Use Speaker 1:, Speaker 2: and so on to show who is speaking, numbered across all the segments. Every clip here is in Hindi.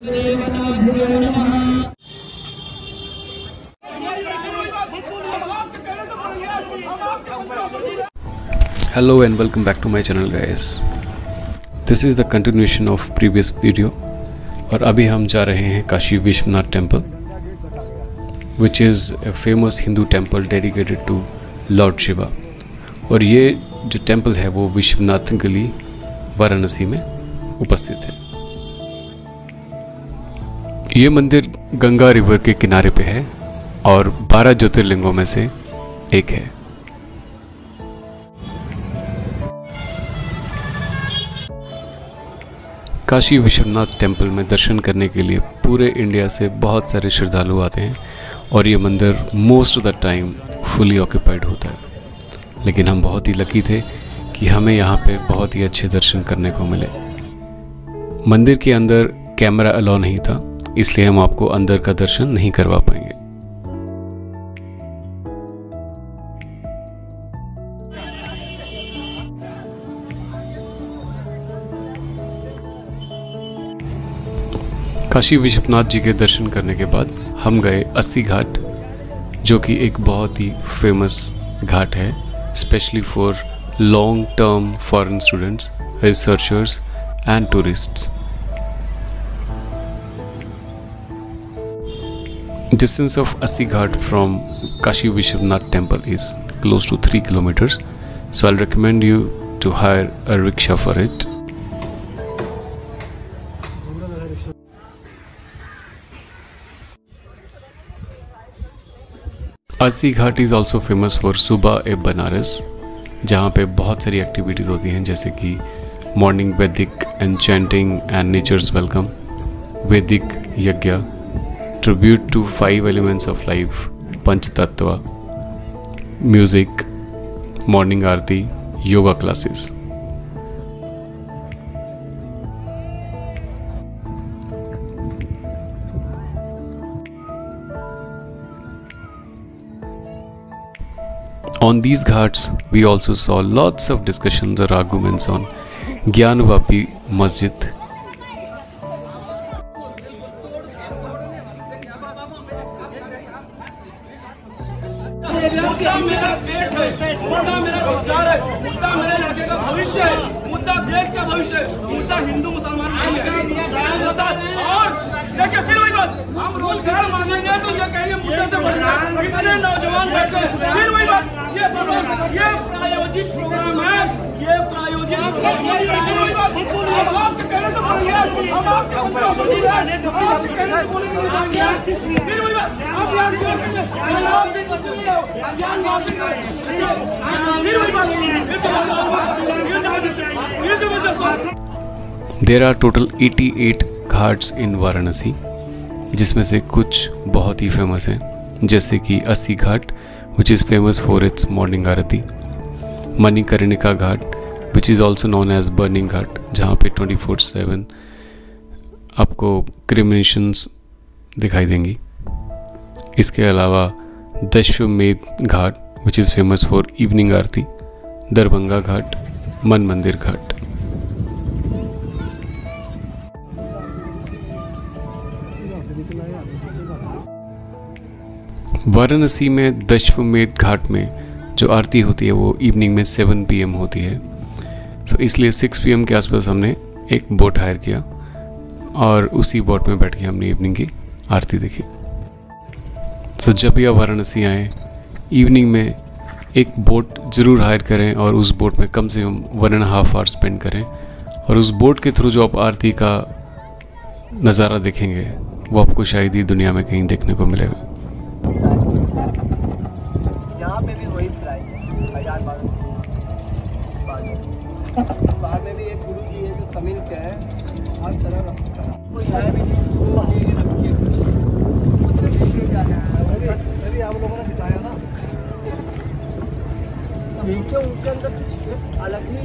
Speaker 1: Hello and welcome back to my channel guys. This is the continuation of previous video और अभी हम जा रहे हैं Kashi Vishwanath temple which is a famous Hindu temple dedicated to Lord Shiva। और ये जो टेम्पल है वो विश्वनाथ गली वाराणसी में उपस्थित है। ये मंदिर गंगा रिवर के किनारे पे है और 12 ज्योतिर्लिंगों में से एक है। काशी विश्वनाथ टेम्पल में दर्शन करने के लिए पूरे इंडिया से बहुत सारे श्रद्धालु आते हैं और ये मंदिर most of the time fully occupied होता है। लेकिन हम बहुत ही लकी थे कि हमें यहाँ पे बहुत ही अच्छे दर्शन करने को मिले। मंदिर के अंदर कैमरा अलाउ नहीं था, इसलिए हम आपको अंदर का दर्शन नहीं करवा पाएंगे। काशी विश्वनाथ जी के दर्शन करने के बाद हम गए अस्सी घाट, जो कि एक बहुत ही फेमस घाट है, specially for long term foreign students, researchers and tourists. Distance of Assi Ghat from Kashi Vishwanath temple is close to 3 kilometers, so I'll recommend you to hire a rickshaw for it. Assi Ghat is also famous for Subah-e-Banaras, जहाँ पे बहुत सारी एक्टिविटीज़ होती हैं, जैसे कि morning Vedic and chanting and nature's welcome, Vedic yagya, tribute to 5 elements of life, Panch Tattva, music, morning aarti, yoga classes. On these ghats, we also saw lots of discussions or arguments on Gyanvapi Masjid.
Speaker 2: मुद्दा मेरा पेट है, मुद्दा मेरा रोजगार है, मुद्दा मेरे लड़के का भविष्य है, मुद्दा देश का भविष्य है, मुद्दा हिंदू मुसलमान नहीं है। और देखिए फिर वही बात, हम रोजगार मांगेंगे तो ये कहेंगे मुद्दे से बढ़कर कितने नौजवान बैठे, फिर वही बात, ये प्रायोजित प्रोग्राम है, ये प्रायोजित प्रोग्राम। आपके कहने से बोलेंगे, हम आपके कहने से बोलेंगे, फिर वही बात, आप यहाँ
Speaker 1: There are total 88 घाट्स इन वाराणसी, जिसमें से कुछ बहुत ही फेमस हैं, जैसे कि Assi Ghat which is famous for its morning aarti, Manikarnika Ghat which is also known as burning ghat, जहाँ पे 24/7 आपको क्रिमिनेशंस दिखाई देंगी। इसके अलावा Dashmedh Ghat which is famous for evening aarti, Darbhanga Ghat, Man Mandir घाट। वाराणसी में दशमेध घाट में जो आरती होती है वो इवनिंग में 7 PM होती है, सो इसलिए 6 PM के आसपास हमने एक बोट हायर किया और उसी बोट में बैठ के हमने इवनिंग की आरती देखी। सो जब भी आप वाराणसी आएँ, इवनिंग में एक बोट ज़रूर हायर करें और उस बोट में कम से कम 1.5 आवर स्पेंड करें, और उस बोट के थ्रू जो आप आरती का नज़ारा देखेंगे वो आपको शायद ही दुनिया में कहीं देखने को मिलेगा।
Speaker 3: यहाँ पे भी वही प्राइस है, 1000 बाहर में भी एक गुरु जी है जो तमिल के हैं, हर तरह का वो यहाँ भी अभी आप लोगों ने दिखाया ना, उनके अंदर कुछ अलग ही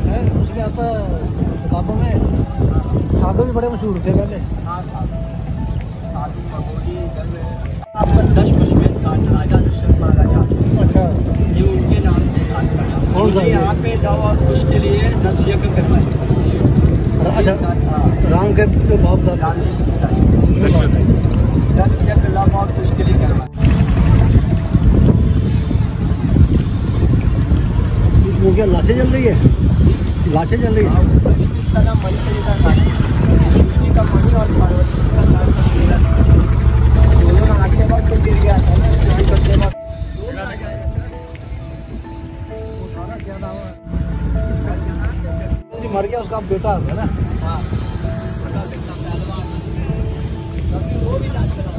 Speaker 3: है, उसमें आता किताबों में साधु भी बड़े मशहूर थे पहले। हाँ, साधु भगोरी आपका 10 दशमेध घाट, राजा दशरथ महाराजा, अच्छा, ये उनके नाम से घाट पड़ा। यहाँ पे दवा और कुछ के लिए 10 यज्ञ करवाए। राम के बहुत बहुत मुश्किल ही करना। वो क्या लाशें जल रही है? लाशें जल रही है। इसका नाम मणि का मणि और पार्वती दोनों आगे वक्त गिर गया था। मर गया उसका बेटा है ना। हाँ वो भी इलाज करा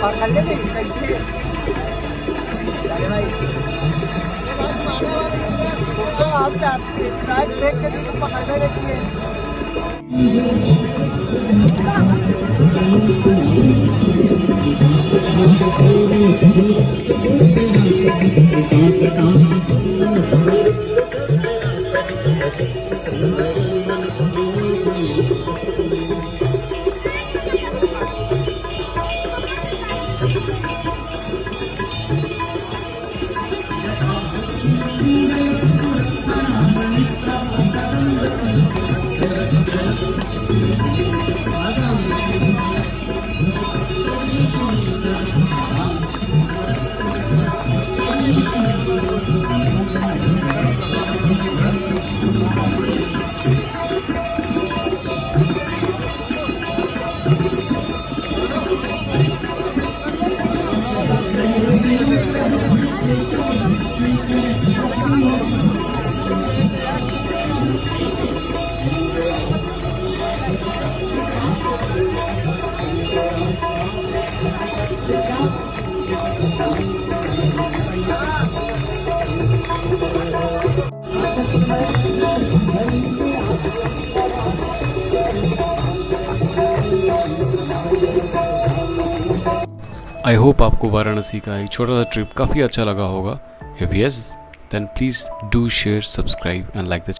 Speaker 3: और कर ले भाई अब क्या स्ट्राइक ब्रेक के लिए तो पकड़ने देती है।
Speaker 1: आई होप आपको वाराणसी का एक छोटा सा ट्रिप काफ़ी अच्छा लगा होगा। If yes, then please do share, subscribe and like the